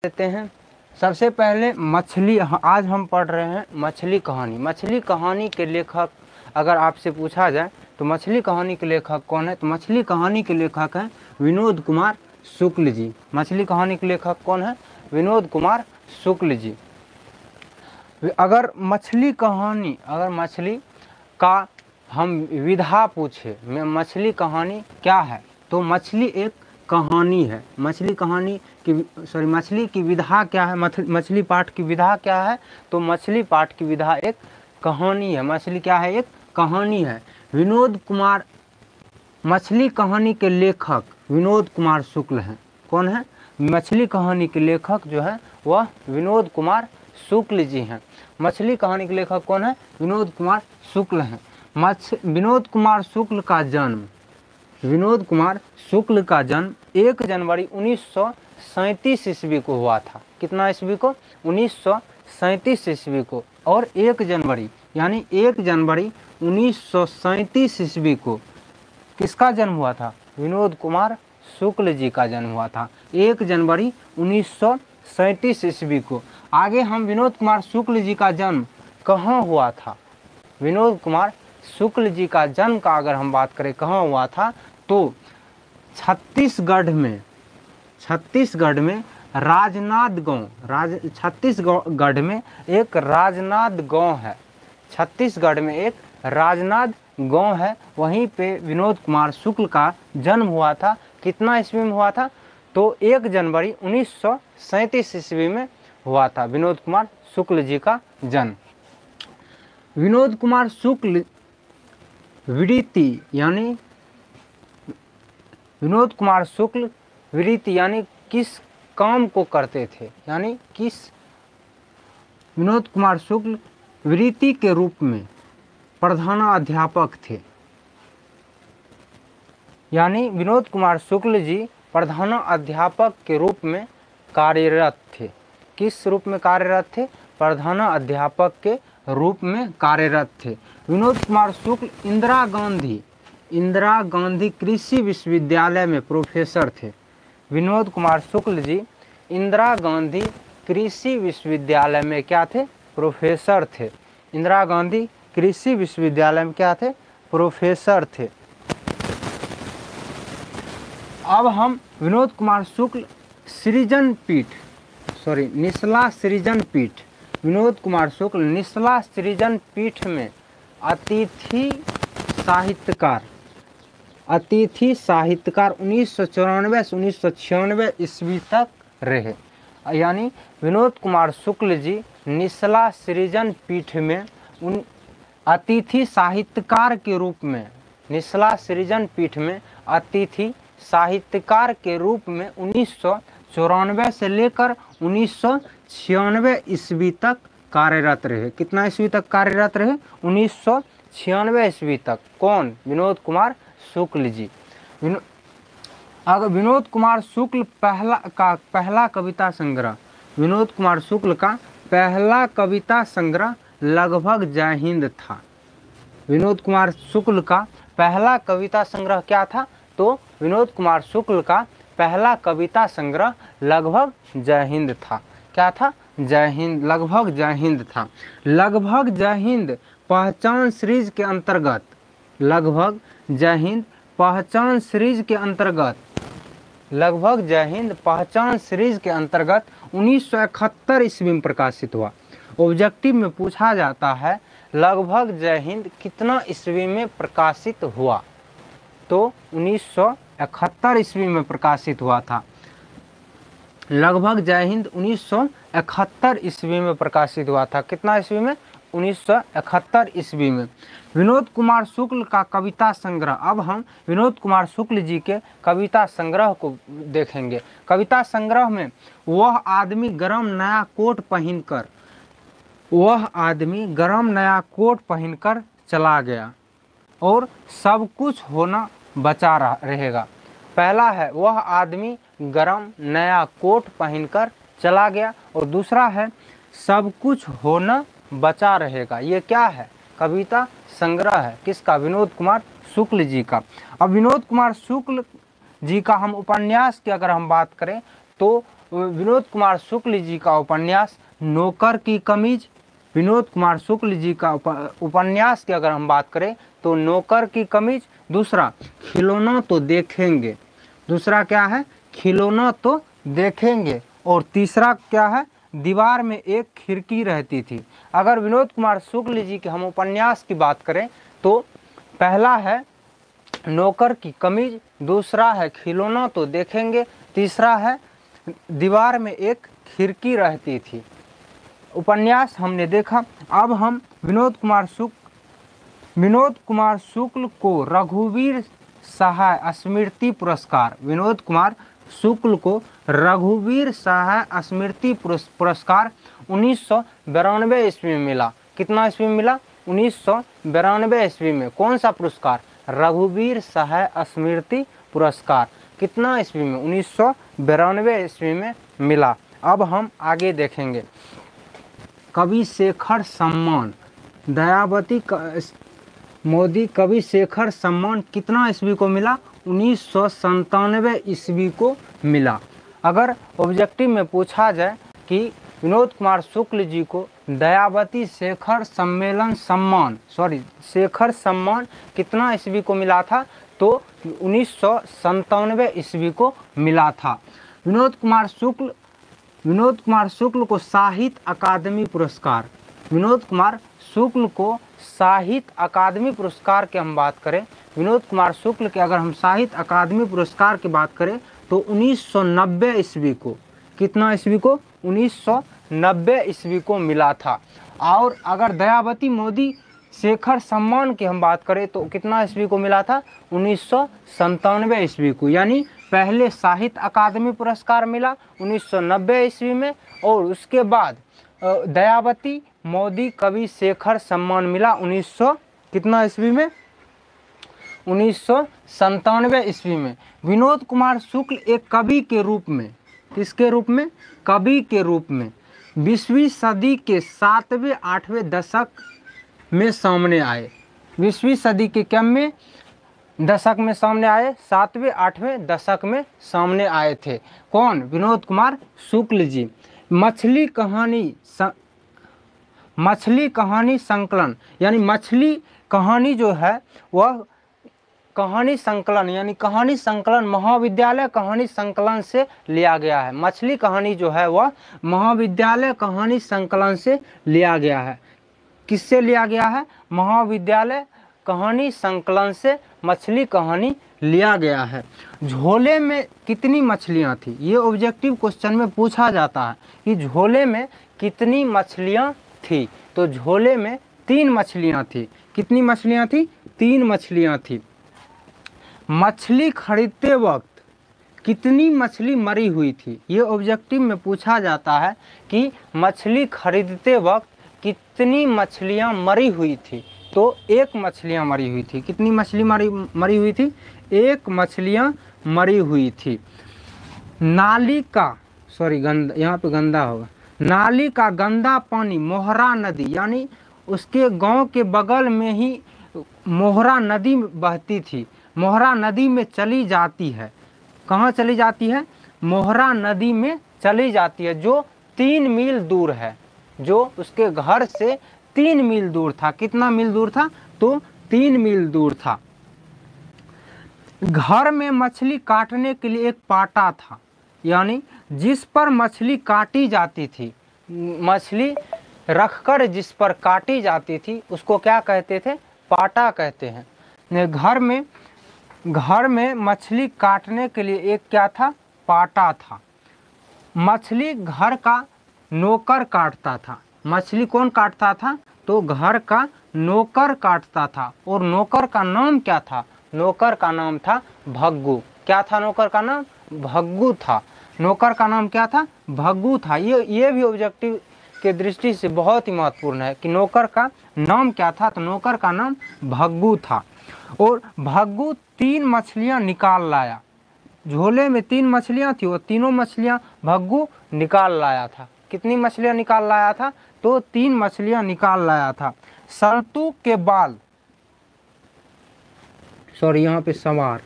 देते हैं। सबसे पहले मछली, आज हम पढ़ रहे हैं मछली कहानी। मछली कहानी के लेखक अगर आपसे पूछा जाए तो मछली कहानी के लेखक कौन है, तो मछली कहानी के लेखक हैं विनोद कुमार शुक्ल जी। मछली कहानी के लेखक कौन है? विनोद कुमार शुक्ल जी। अगर मछली कहानी, अगर मछली का हम विधा पूछे, मछली कहानी क्या है, तो मछली एक कहानी है। मछली कहानी की मछली की विधा क्या है, मछली पाठ की विधा क्या है, तो मछली पाठ की विधा एक कहानी है। मछली क्या है? एक कहानी है। विनोद कुमार, मछली कहानी के लेखक विनोद कुमार शुक्ल हैं। कौन है? मछली कहानी के लेखक जो है वह विनोद कुमार शुक्ल जी हैं। मछली कहानी के लेखक कौन है? विनोद कुमार शुक्ल हैं। विनोद कुमार शुक्ल का जन्म, विनोद कुमार शुक्ल का जन्म 1 जनवरी 1937 ईस्वी को हुआ था। कितना ईस्वी को? 1937 ईस्वी को। और 1 जनवरी यानी 1 जनवरी 1937 ईस्वी को किसका जन्म हुआ था? विनोद कुमार शुक्ल जी का जन्म हुआ था 1 जनवरी 1937 ईस्वी को। आगे हम विनोद कुमार शुक्ल जी का जन्म कहाँ हुआ था, विनोद कुमार शुक्ल जी का जन्म का अगर हम बात करें कहाँ हुआ था, तो छत्तीसगढ़ में राजनांद गांव, छत्तीसगढ़ में एक राजनांद गांव है। छत्तीसगढ़ में एक राजनांद गांव है, वहीं पे विनोद कुमार शुक्ल का जन्म हुआ था। कितना ईस्वी में हुआ था? तो 1 जनवरी 1937 ईस्वी में हुआ था विनोद कुमार शुक्ल जी का जन्म। विनोद कुमार शुक्ल वृत्ति यानी विनोद कुमार शुक्ल वृत्ति यानी किस काम को करते थे, यानी किस, विनोद कुमार शुक्ल वृत्ति के रूप में प्रधानाध्यापक थे। यानी विनोद कुमार शुक्ल जी प्रधानाध्यापक के रूप में कार्यरत थे। किस रूप में कार्यरत थे? प्रधानाध्यापक के रूप में कार्यरत थे। विनोद कुमार शुक्ल इंदिरा गांधी कृषि विश्वविद्यालय में प्रोफेसर थे। विनोद कुमार शुक्ल जी इंदिरा गांधी कृषि विश्वविद्यालय में क्या थे? प्रोफेसर थे। इंदिरा गांधी कृषि विश्वविद्यालय में क्या थे? प्रोफेसर थे। अब हम विनोद कुमार शुक्ल निचला सृजन पीठ, विनोद कुमार शुक्ल निचला सृजन पीठ में अतिथि साहित्यकार 1994 से 1996 ईस्वी तक रहे। यानी विनोद कुमार शुक्ल जी निचला सृजन पीठ में अतिथि साहित्यकार के रूप में, निचला सृजन पीठ में अतिथि साहित्यकार के रूप में 1994 से लेकर 1996 ईस्वी तक कार्यरत रहे। कितना ईस्वी तक कार्यरत रहे? 1996 ईस्वी तक। कौन? विनोद कुमार शुक्ल जी। अगर विनोद कुमार शुक्ल पहला कविता संग्रह, विनोद कुमार शुक्ल का पहला कविता संग्रह लगभग जय हिंद था। विनोद कुमार शुक्ल का पहला कविता संग्रह क्या था? तो विनोद कुमार शुक्ल का पहला कविता संग्रह लगभग जय हिंद था। क्या था? जय हिंद, लगभग जय हिंद था। लगभग जय हिंद पहचान सीरीज के अंतर्गत, लगभग जय हिंद पहचान सीरीज के अंतर्गत, लगभग जय हिंद पहचान सीरीज के अंतर्गत 1971 ईस्वी में प्रकाशित हुआ। ऑब्जेक्टिव में पूछा जाता है लगभग जय हिंद कितना ईस्वी में प्रकाशित हुआ, तो 1971 ईस्वी में प्रकाशित हुआ था। लगभग जय हिंद 1971 ईस्वी में प्रकाशित हुआ था। कितना ईस्वी में? 1971 ईस्वी में। विनोद कुमार शुक्ल का कविता संग्रह, अब हम विनोद कुमार शुक्ल जी के कविता संग्रह को देखेंगे। कविता संग्रह में वह आदमी गरम नया कोट पहनकर चला गया और सब कुछ होना बचा रहेगा। पहला है वह आदमी गरम नया कोट पहनकर चला गया, और दूसरा है सब कुछ होना बचा रहेगा। ये क्या है? कविता संग्रह है। किसका? विनोद कुमार शुक्ल जी का। अब विनोद कुमार शुक्ल जी का हम उपन्यास की अगर हम बात करें तो विनोद कुमार शुक्ल जी का उपन्यास नौकर की कमीज। विनोद कुमार शुक्ल जी का उपन्यास की अगर हम बात करें तो नौकर की कमीज। दूसरा खिलौना तो देखेंगे, दूसरा क्या है, खिलौना तो देखेंगे। और तीसरा क्या है, दीवार में एक खिड़की रहती थी। अगर विनोद कुमार शुक्ल जी के हम उपन्यास की बात करें तो पहला है नौकर की कमीज, दूसरा है खिलौना तो देखेंगे, तीसरा है दीवार में एक खिड़की रहती थी। उपन्यास हमने देखा। अब हम विनोद कुमार शुक्ल को रघुवीर सहाय स्मृति पुरस्कार, विनोद कुमार शुक्ल को रघुवीर सहाय स्मृति पुरस्कार 1992 ईस्वी में मिला। कितना ईस्वी में मिला, 1992 ईस्वी में। कौन सा पुरस्कार, रघुवीर सहाय स्मृति पुरस्कार। कितना ईस्वी में, 1992 ईस्वी में मिला। अब हम आगे देखेंगे। कवि शेखर सम्मान, दयावती मोदी कवि शेखर सम्मान कितना ईस्वी को मिला, 1997 ईस्वी को मिला। अगर ऑब्जेक्टिव में पूछा जाए कि विनोद कुमार शुक्ल जी को दयावती शेखर सम्मान कितना ईस्वी को मिला था, तो 1997 ईस्वी को मिला था। विनोद कुमार शुक्ल को साहित्य अकादमी पुरस्कार, विनोद कुमार शुक्ल को साहित्य अकादमी पुरस्कार की हम बात करें, विनोद कुमार शुक्ल के अगर हम साहित्य अकादमी पुरस्कार की बात करें तो 1990 ईस्वी को, कितना ईस्वी को, 1990 ईस्वी को मिला था। और अगर दयावती मोदी शेखर सम्मान की हम बात करें तो कितना ईस्वी को मिला था, 1997 ईस्वी को। यानी पहले साहित्य अकादमी पुरस्कार मिला 1990 ईस्वी में, और उसके बाद दयावती मोदी कवि शेखर सम्मान मिला 1900 कितना ईस्वी में, 1997 ईस्वी में। विनोद कुमार शुक्ल एक कवि के रूप में, किसके रूप में, कवि के रूप में 20वीं सदी के 7वें 8वें दशक में सामने आए। 20वीं सदी के क्या में, दशक में सामने आए, 7वें 8वें दशक में सामने आए थे। कौन, विनोद कुमार शुक्ल जी। मछली कहानी संकलन, यानी मछली कहानी जो है वह कहानी संकलन, यानी कहानी संकलन महाविद्यालय कहानी संकलन से लिया गया है। मछली कहानी जो है वह महाविद्यालय कहानी संकलन से लिया गया है। किससे लिया गया है, महाविद्यालय कहानी संकलन से मछली कहानी लिया गया है। झोले में कितनी मछलियां थी, ये ऑब्जेक्टिव क्वेश्चन में पूछा जाता है कि झोले में कितनी मछलियां थी। तो झोले में 3 मछलियां थी। कितनी मछलियां थी, 3 मछलियां थी। मछली खरीदते वक्त कितनी मछली मरी हुई थी, ये ऑब्जेक्टिव में पूछा जाता है कि मछली खरीदते वक्त कितनी मछलियां मरी हुई थी। तो 1 मछलियां मरी हुई थी। कितनी मछली मरी हुई थी, 1 मछलियां मरी हुई थी। नाली का यहाँ पे गंदा होगा, नाली का गंदा पानी मोहरा नदी, यानी उसके गांव के बगल में ही मोहरा नदी बहती थी, मोहरा नदी में चली जाती है। कहाँ चली जाती है, मोहरा नदी में चली जाती है, जो 3 मील दूर है, जो उसके घर से 3 मील दूर था। कितना मील दूर था, तो 3 मील दूर था। घर में मछली काटने के लिए एक पाटा था, यानी जिस पर मछली काटी जाती थी, मछली रखकर जिस पर काटी जाती थी उसको क्या कहते थे, पाटा कहते हैं। घर में मछली काटने के लिए एक क्या था, पाटा था। मछली घर का नौकर काटता था। मछली कौन काटता था, तो घर का नौकर काटता था। और नौकर का नाम क्या था, नौकर का नाम था भग्गू। क्या था नौकर का नाम, भग्गू था। नौकर का नाम क्या था, भग्गू था। ये भी ऑब्जेक्टिव के दृष्टि से बहुत ही महत्वपूर्ण है कि नौकर का नाम क्या था, तो नौकर का नाम भग्गू था। और भग्गू 3 मछलियां निकाल लाया। झोले में 3 मछलियां थी, वो तीनों मछलियां भग्गू निकाल लाया था। कितनी मछलियां निकाल लाया था, तो 3 मछलियां निकाल लाया था। सल्तू के बाल, यहाँ पे सवार,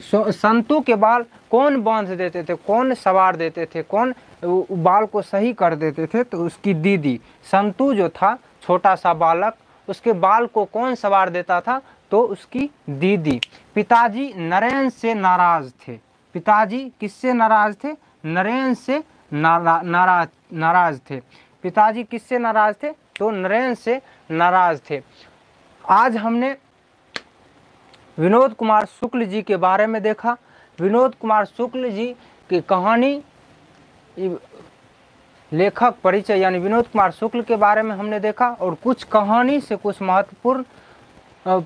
संतू के बाल कौन बांध देते थे, कौन सवार देते थे, कौन बाल को सही कर देते थे? तो उसकी दीदी। संतू जो था छोटा सा बालक, उसके बाल को कौन सवार देता था? तो उसकी दीदी। पिताजी नरेन से नाराज थे। पिताजी किससे नाराज थे? नरेन से नाराज थे। पिताजी किससे नाराज थे? तो नरेन से नाराज थे। आज हमने विनोद कुमार शुक्ल जी के बारे में देखा। विनोद कुमार शुक्ल जी की कहानी, लेखक परिचय यानी विनोद कुमार शुक्ल के बारे में हमने देखा और कुछ कहानी से कुछ महत्वपूर्ण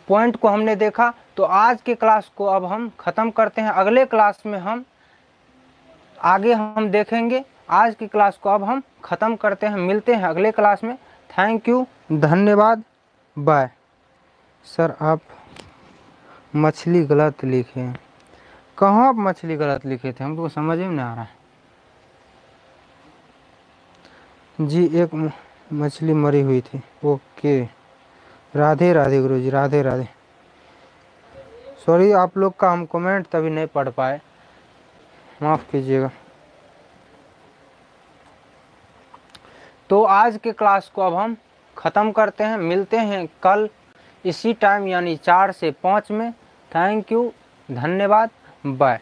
पॉइंट को हमने देखा। तो आज के क्लास को अब हम ख़त्म करते हैं। अगले क्लास में हम आगे हम देखेंगे। आज की क्लास को अब हम ख़त्म करते हैं। मिलते हैं अगले क्लास में। थैंक यू, धन्यवाद, बाय। सर आप मछली गलत लिखे हैं। कहाँ आप मछली गलत लिखे थे? हमको समझ में नहीं आ रहा है जी। एक मछली मरी हुई थी। ओके, राधे राधे गुरु जी, राधे राधे। सॉरी आप लोग का हम कमेंट तभी नहीं पढ़ पाए, माफ़ कीजिएगा। तो आज के क्लास को अब हम ख़त्म करते हैं। मिलते हैं कल इसी टाइम यानी 4 से 5 में। थैंक यू, धन्यवाद, बाय।